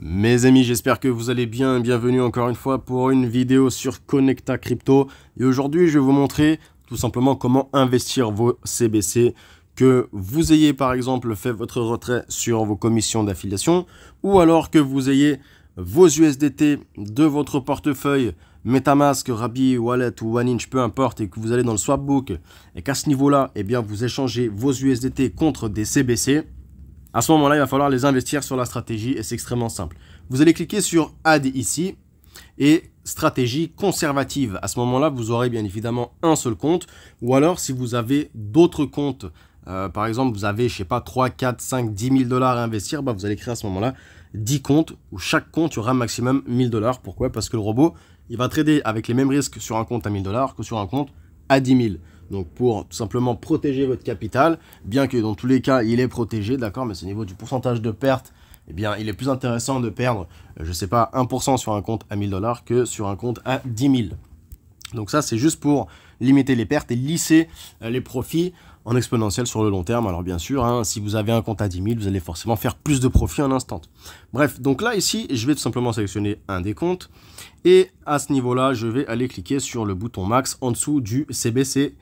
Mes amis, j'espère que vous allez bien. Bienvenue encore une fois pour une vidéo sur Connecta Crypto. Et aujourd'hui, je vais vous montrer tout simplement comment investir vos CBC. Que vous ayez par exemple fait votre retrait sur vos commissions d'affiliation ou alors que vous ayez vos USDT de votre portefeuille Metamask, Rabby, Wallet ou OneInch, peu importe, et que vous allez dans le swapbook et qu'à ce niveau-là, eh bien, vous échangez vos USDT contre des CBC. À ce moment-là, il va falloir les investir sur la stratégie et c'est extrêmement simple. Vous allez cliquer sur Add ici et stratégie conservative. À ce moment-là, vous aurez bien évidemment un seul compte ou alors si vous avez d'autres comptes, par exemple, vous avez, je sais pas, 3, 4, 5, 10 000 $ à investir, bah, vous allez créer à ce moment-là 10 comptes où chaque compte, il y aura maximum 1000 $. Pourquoi? Parce que le robot, il va trader avec les mêmes risques sur un compte à 1000 $ que sur un compte à 10 000. Donc, pour tout simplement protéger votre capital, bien que dans tous les cas, il est protégé, d'accord, mais c'est au niveau du pourcentage de perte, eh bien, il est plus intéressant de perdre, je sais pas, 1% sur un compte à 1000 $ que sur un compte à 10 000. Donc ça, c'est juste pour limiter les pertes et lisser les profits en exponentiel sur le long terme. Alors bien sûr, hein, si vous avez un compte à 10 000, vous allez forcément faire plus de profits en instant. Bref, donc là, ici, je vais tout simplement sélectionner un des comptes. Et à ce niveau-là, je vais aller cliquer sur le bouton max en dessous du CBC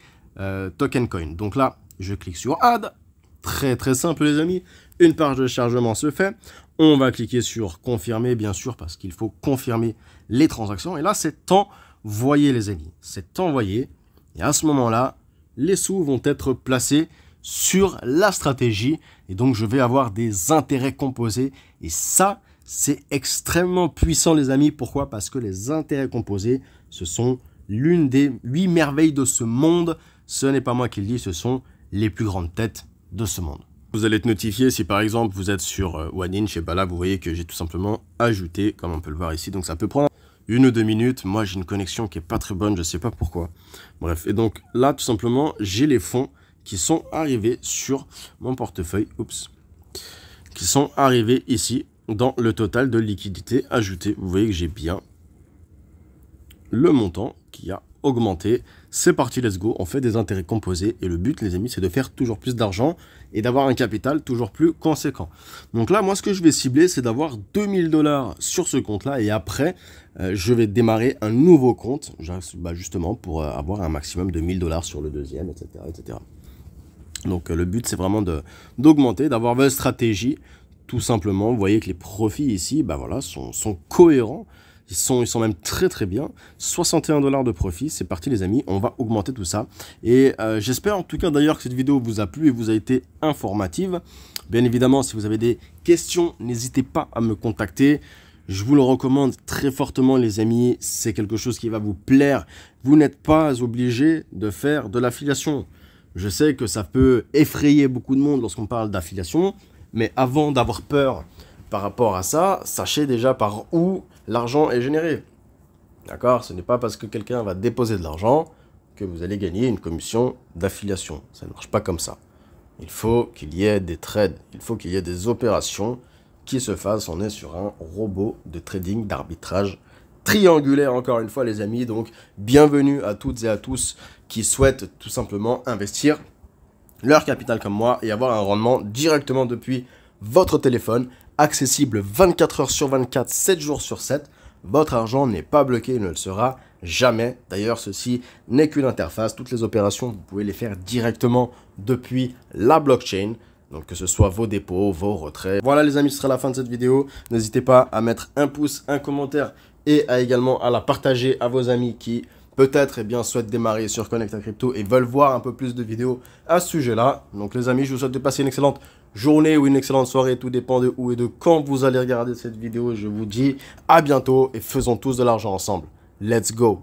Token Coin. Donc là, je clique sur Add. Très très simple les amis. Une page de chargement se fait. On va cliquer sur confirmer, bien sûr, parce qu'il faut confirmer les transactions. Et là, c'est envoyé les amis. C'est envoyé. Et à ce moment-là, les sous vont être placés sur la stratégie. Et donc, je vais avoir des intérêts composés. Et ça, c'est extrêmement puissant les amis. Pourquoi? Parce que les intérêts composés, ce sont l'une des 8 merveilles de ce monde. Ce n'est pas moi qui le dis, ce sont les plus grandes têtes de ce monde. Vous allez être notifié si par exemple vous êtes sur OneInch, et bah là vous voyez que j'ai tout simplement ajouté, comme on peut le voir ici, donc ça peut prendre 1 ou 2 minutes. Moi j'ai une connexion qui est pas très bonne, je sais pas pourquoi. Bref, et donc là tout simplement j'ai les fonds qui sont arrivés sur mon portefeuille, qui sont arrivés ici dans le total de liquidité ajoutée. Vous voyez que j'ai bien le montant qui a augmenté. C'est parti, let's go, on fait des intérêts composés et le but les amis c'est de faire toujours plus d'argent et d'avoir un capital toujours plus conséquent. Donc là moi ce que je vais cibler c'est d'avoir 2000 $ sur ce compte là et après je vais démarrer un nouveau compte justement pour avoir un maximum de 1000 $ sur le deuxième, etc. Donc le but c'est vraiment d'augmenter, d'avoir votre stratégie tout simplement. Vous voyez que les profits ici bah voilà, sont cohérents. Ils sont même très très bien. 61 $ de profit, c'est parti les amis, on va augmenter tout ça. Et j'espère en tout cas d'ailleurs que cette vidéo vous a plu et vous a été informative. Bien évidemment, si vous avez des questions, n'hésitez pas à me contacter. Je vous le recommande très fortement les amis, c'est quelque chose qui va vous plaire. Vous n'êtes pas obligé de faire de l'affiliation. Je sais que ça peut effrayer beaucoup de monde lorsqu'on parle d'affiliation, mais avant d'avoir peur par rapport à ça, sachez déjà par où l'argent est généré. D'accord? Ce n'est pas parce que quelqu'un va déposer de l'argent que vous allez gagner une commission d'affiliation. Ça ne marche pas comme ça. Il faut qu'il y ait des trades, il faut qu'il y ait des opérations qui se fassent. On est sur un robot de trading, d'arbitrage triangulaire encore une fois les amis. Donc bienvenue à toutes et à tous qui souhaitent tout simplement investir leur capital comme moi et avoir un rendement directement depuis votre téléphone, accessible 24 heures sur 24, 7 jours sur 7. Votre argent n'est pas bloqué, il ne le sera jamais. D'ailleurs, ceci n'est qu'une interface. Toutes les opérations, vous pouvez les faire directement depuis la blockchain. Donc, que ce soit vos dépôts, vos retraits. Voilà les amis, ce sera la fin de cette vidéo. N'hésitez pas à mettre un pouce, un commentaire et également à la partager à vos amis qui peut-être souhaitent démarrer sur Connecta Crypto et veulent voir un peu plus de vidéos à ce sujet-là. Donc les amis, je vous souhaite de passer une excellente journée ou une excellente soirée. Tout dépend de où et de quand vous allez regarder cette vidéo. Je vous dis à bientôt et faisons tous de l'argent ensemble. Let's go!